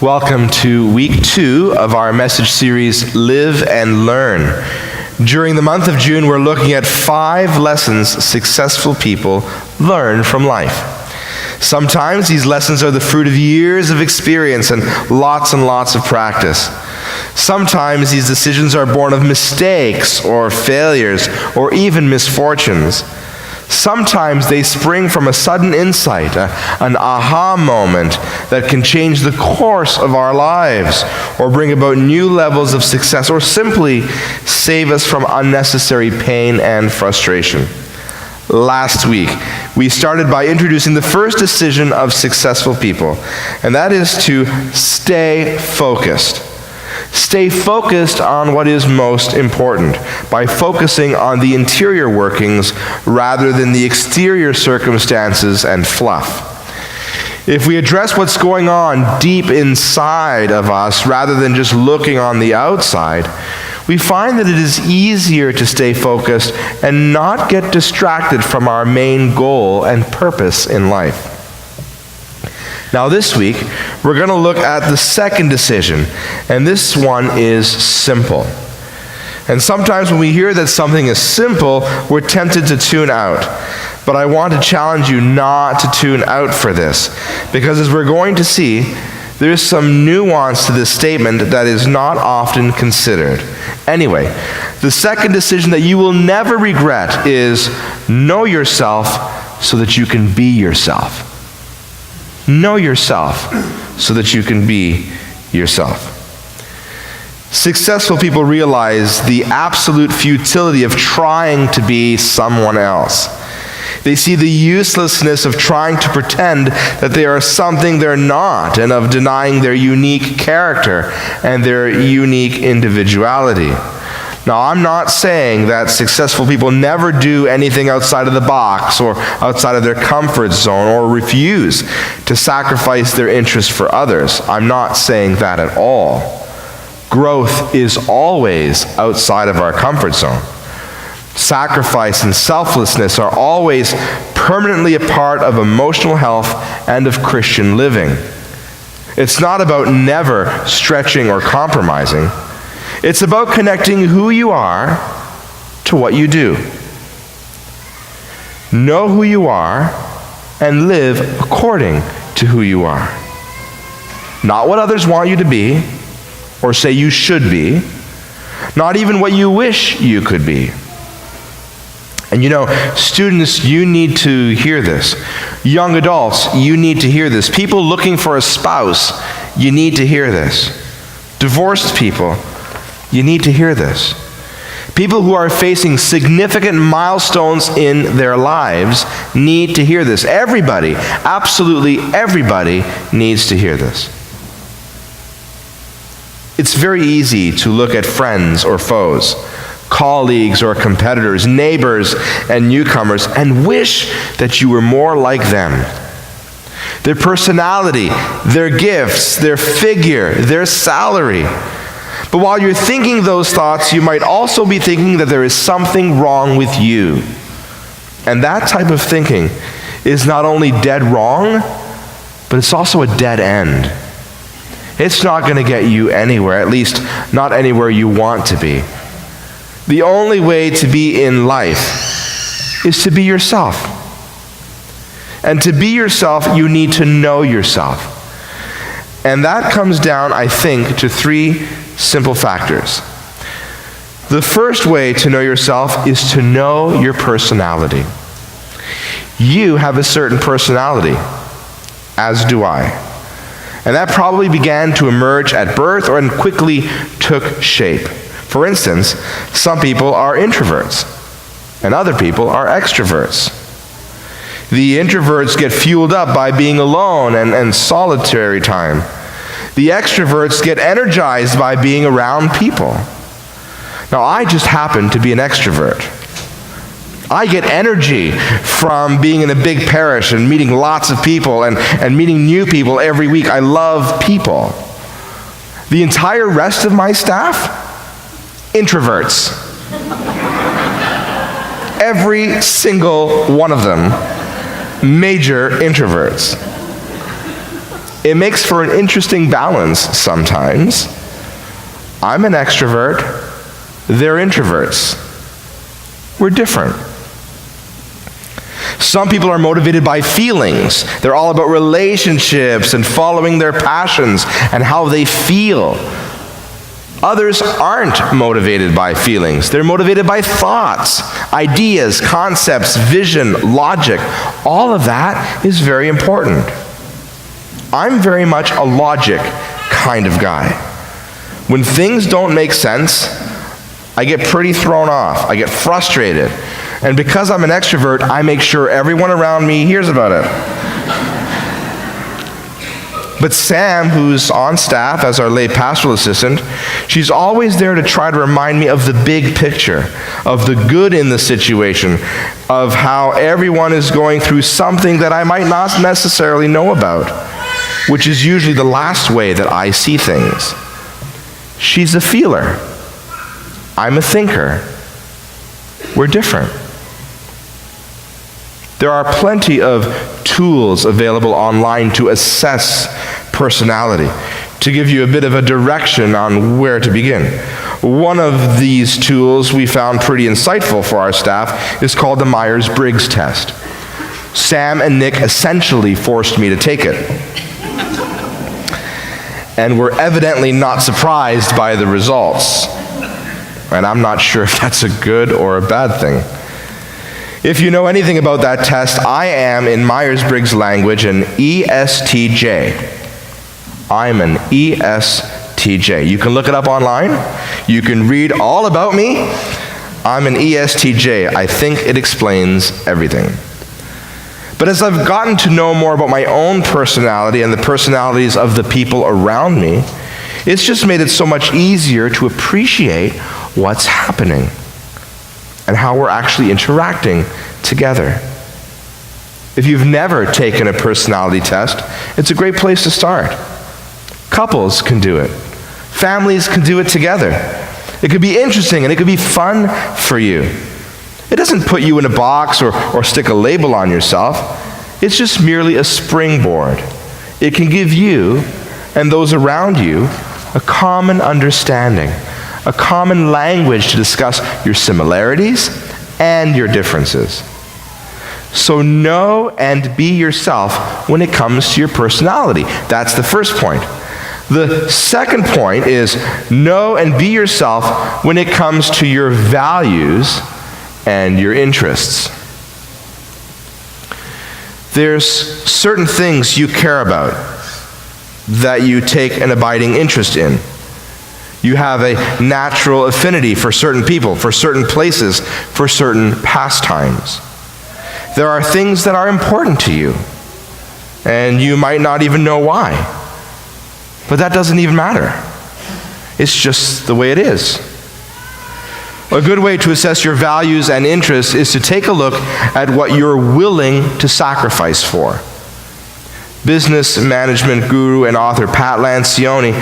Welcome to week 2 of our message series, Live and Learn. During the month of June, we're looking at 5 lessons successful people learn from life. Sometimes these lessons are the fruit of years of experience and lots of practice. Sometimes these decisions are born of mistakes or failures or even misfortunes. Sometimes they spring from a sudden insight, an aha moment that can change the course of our lives or bring about new levels of success or simply save us from unnecessary pain and frustration. Last week, we started by introducing the first decision of successful people, and that is to stay focused. Stay focused on what is most important by focusing on the interior workings rather than the exterior circumstances and fluff. If we address what's going on deep inside of us rather than just looking on the outside, we find that it is easier to stay focused and not get distracted from our main goal and purpose in life. Now this week, we're going to look at the second decision, and this one is simple. And sometimes when we hear that something is simple, we're tempted to tune out. But I want to challenge you not to tune out for this, because as we're going to see, there's some nuance to this statement that is not often considered. Anyway, the second decision that you will never regret is know yourself so that you can be yourself. Know yourself so that you can be yourself. Successful people realize the absolute futility of trying to be someone else. They see the uselessness of trying to pretend that they are something they're not and of denying their unique character and their unique individuality. Now, I'm not saying that successful people never do anything outside of the box or outside of their comfort zone or refuse to sacrifice their interests for others. I'm not saying that at all. Growth is always outside of our comfort zone. Sacrifice and selflessness are always permanently a part of emotional health and of Christian living. It's not about never stretching or compromising. It's about connecting who you are to what you do. Know who you are and live according to who you are. Not what others want you to be or say you should be. Not even what you wish you could be. And students, you need to hear this. Young adults, you need to hear this. People looking for a spouse, you need to hear this. Divorced people, you need to hear this. People who are facing significant milestones in their lives need to hear this. Everybody, absolutely everybody needs to hear this. It's very easy to look at friends or foes, colleagues or competitors, neighbors and newcomers, and wish that you were more like them. Their personality, their gifts, their figure, their salary. But while you're thinking those thoughts, you might also be thinking that there is something wrong with you. And that type of thinking is not only dead wrong, but it's also a dead end. It's not going to get you anywhere, at least not anywhere you want to be. The only way to be in life is to be yourself. And to be yourself, you need to know yourself. And that comes down, I think, to 3 simple factors. The first way to know yourself is to know your personality. You have a certain personality, as do I. And that probably began to emerge at birth and quickly took shape. For instance, some people are introverts, and other people are extroverts. The introverts get fueled up by being alone and solitary time. The extroverts get energized by being around people. Now, I just happen to be an extrovert. I get energy from being in a big parish and meeting lots of people and meeting new people every week. I love people. The entire rest of my staff, introverts. Every single one of them, major introverts. It makes for an interesting balance sometimes. I'm an extrovert, they're introverts. We're different. Some people are motivated by feelings. They're all about relationships and following their passions and how they feel. Others aren't motivated by feelings. They're motivated by thoughts, ideas, concepts, vision, logic. All of that is very important. I'm very much a logic kind of guy. When things don't make sense, I get pretty thrown off. I get frustrated. And because I'm an extrovert, I make sure everyone around me hears about it. But Sam, who's on staff as our lay pastoral assistant, she's always there to try to remind me of the big picture, of the good in the situation, of how everyone is going through something that I might not necessarily know about, which is usually the last way that I see things. She's a feeler. I'm a thinker. We're different. There are plenty of tools available online to assess personality, to give you a bit of a direction on where to begin. One of these tools we found pretty insightful for our staff is called the Myers-Briggs test. Sam and Nick essentially forced me to take it, and were evidently not surprised by the results. And I'm not sure if that's a good or a bad thing. If you know anything about that test, I am, in Myers-Briggs language, an ESTJ. I'm an ESTJ. You can look it up online. You can read all about me. I'm an ESTJ. I think it explains everything. But as I've gotten to know more about my own personality and the personalities of the people around me, it's just made it so much easier to appreciate what's happening and how we're actually interacting together. If you've never taken a personality test, it's a great place to start. Couples can do it. Families can do it together. It could be interesting and it could be fun for you. It doesn't put you in a box or stick a label on yourself. It's just merely a springboard. It can give you and those around you a common understanding, a common language to discuss your similarities and your differences. So know and be yourself when it comes to your personality. That's the first point. The second point is know and be yourself when it comes to your values and your interests. There's certain things you care about that you take an abiding interest in. You have a natural affinity for certain people, for certain places, for certain pastimes. There are things that are important to you, and you might not even know why. But that doesn't even matter. It's just the way it is. A good way to assess your values and interests is to take a look at what you're willing to sacrifice for. Business management guru and author Pat Lancioni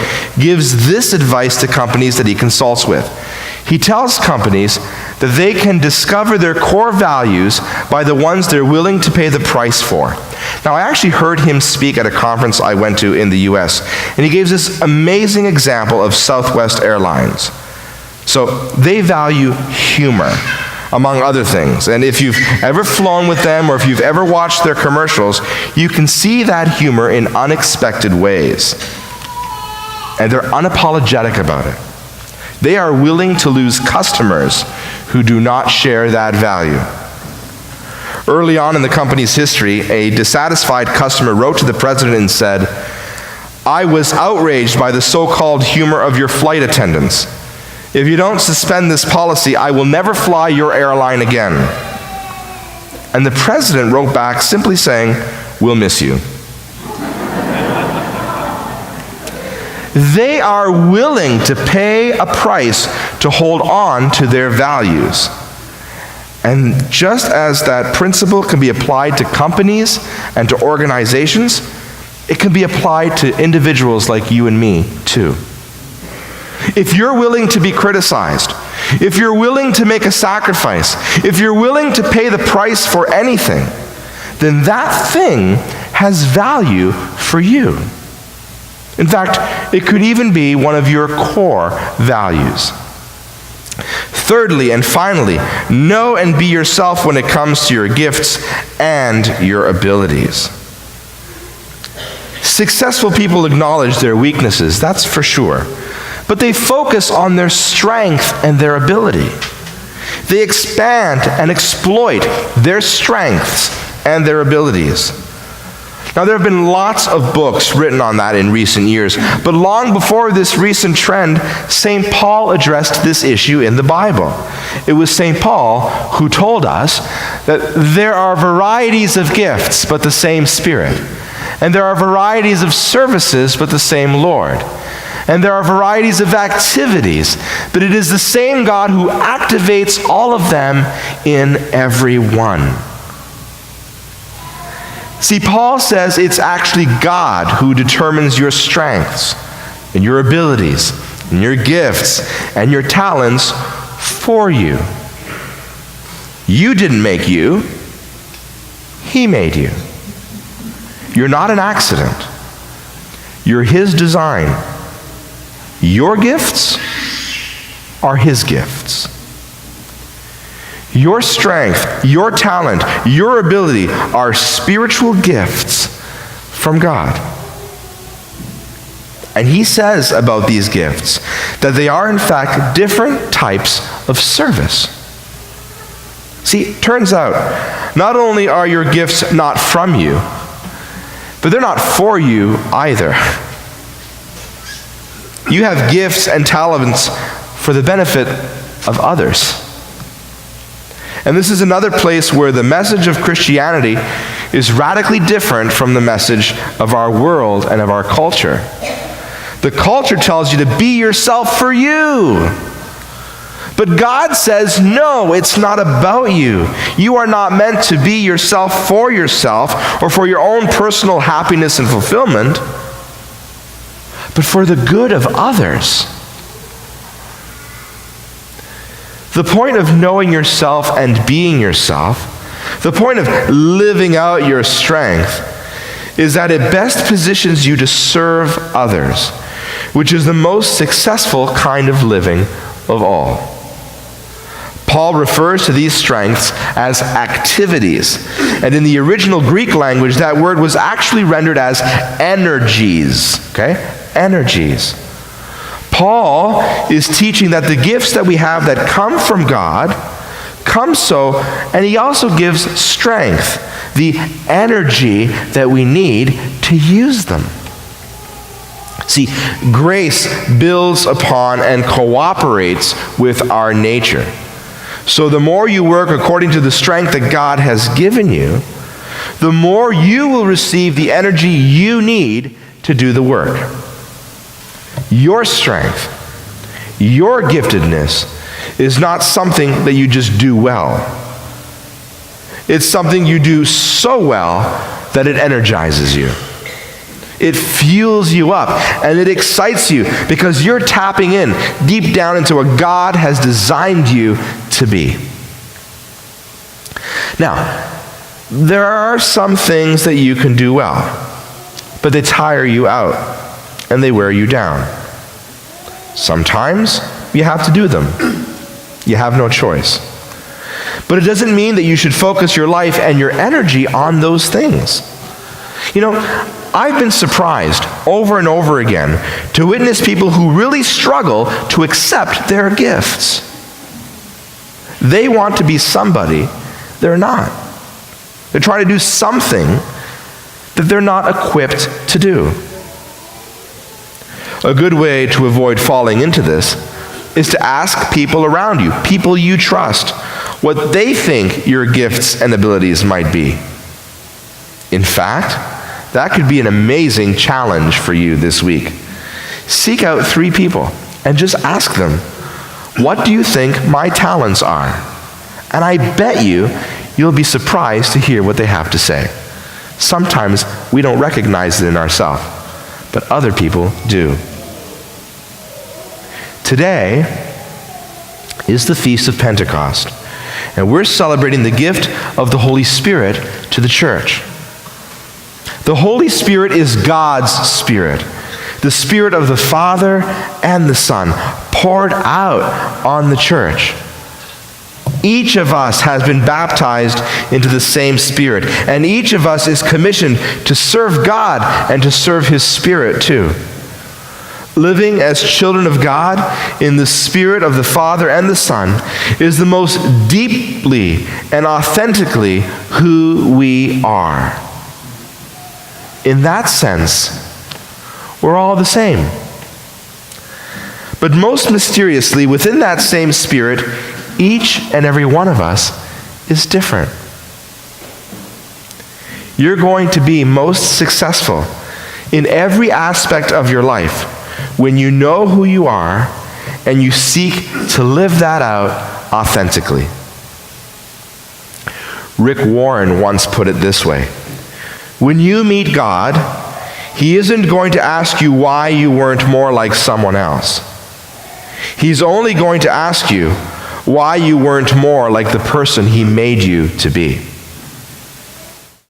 gives this advice to companies that he consults with. He tells companies that they can discover their core values by the ones they're willing to pay the price for. Now, I actually heard him speak at a conference I went to in the US, and he gave this amazing example of Southwest Airlines. So they value humor, among other things. And if you've ever flown with them or if you've ever watched their commercials, you can see that humor in unexpected ways. And they're unapologetic about it. They are willing to lose customers who do not share that value. Early on in the company's history, a dissatisfied customer wrote to the president and said, "I was outraged by the so-called humor of your flight attendants. If you don't suspend this policy, I will never fly your airline again." And the president wrote back simply saying, "We'll miss you." They are willing to pay a price to hold on to their values. And just as that principle can be applied to companies and to organizations, it can be applied to individuals like you and me too. If you're willing to be criticized, if you're willing to make a sacrifice, if you're willing to pay the price for anything, then that thing has value for you. In fact, it could even be one of your core values. Thirdly and finally, know and be yourself when it comes to your gifts and your abilities. Successful people acknowledge their weaknesses, that's for sure. But they focus on their strength and their ability. They expand and exploit their strengths and their abilities. Now, there have been lots of books written on that in recent years, but long before this recent trend, St. Paul addressed this issue in the Bible. It was St. Paul who told us that there are varieties of gifts, but the same Spirit. And there are varieties of services, but the same Lord. And there are varieties of activities, but it is the same God who activates all of them in every one. See, Paul says it's actually God who determines your strengths and your abilities and your gifts and your talents for you. You didn't make you. He made you. You're not an accident. You're His design. Your gifts are His gifts. Your strength, your talent, your ability are spiritual gifts from God. And He says about these gifts that they are in fact different types of service. See, it turns out, not only are your gifts not from you, but they're not for you either. You have gifts and talents for the benefit of others. And this is another place where the message of Christianity is radically different from the message of our world and of our culture. The culture tells you to be yourself for you. But God says, no, it's not about you. You are not meant to be yourself or for your own personal happiness and fulfillment, but for the good of others. The point of knowing yourself and being yourself, the point of living out your strength, is that it best positions you to serve others, which is the most successful kind of living of all. Paul refers to these strengths as activities. And in the original Greek language, that word was actually rendered as energies. Okay? Energies. Paul is teaching that the gifts that we have that come from God come so, and he also gives strength, the energy that we need to use them. See, grace builds upon and cooperates with our nature. So the more you work according to the strength that God has given you, the more you will receive the energy you need to do the work. Your strength, your giftedness is not something that you just do well. It's something you do so well that it energizes you. It fuels you up and it excites you because you're tapping in deep down into what God has designed you to be. Now, there are some things that you can do well, but they tire you out and they wear you down. Sometimes you have to do them. You have no choice. But it doesn't mean that you should focus your life and your energy on those things. You know, I've been surprised over and over again to witness people who really struggle to accept their gifts. They want to be somebody they're not. They're trying to do something that they're not equipped to do. A good way to avoid falling into this is to ask people around you, people you trust, what they think your gifts and abilities might be. In fact, that could be an amazing challenge for you this week. Seek out 3 people and just ask them, what do you think my talents are? And I bet you'll be surprised to hear what they have to say. Sometimes we don't recognize it in ourselves, but other people do. Today is the Feast of Pentecost, and we're celebrating the gift of the Holy Spirit to the church. The Holy Spirit is God's Spirit, the Spirit of the Father and the Son poured out on the church. Each of us has been baptized into the same Spirit, and each of us is commissioned to serve God and to serve His Spirit too. Living as children of God in the Spirit of the Father and the Son is the most deeply and authentically who we are. In that sense, we're all the same. But most mysteriously, within that same Spirit, each and every one of us is different. You're going to be most successful in every aspect of your life when you know who you are and you seek to live that out authentically. Rick Warren once put it this way: when you meet God, He isn't going to ask you why you weren't more like someone else. He's only going to ask you why you weren't more like the person He made you to be.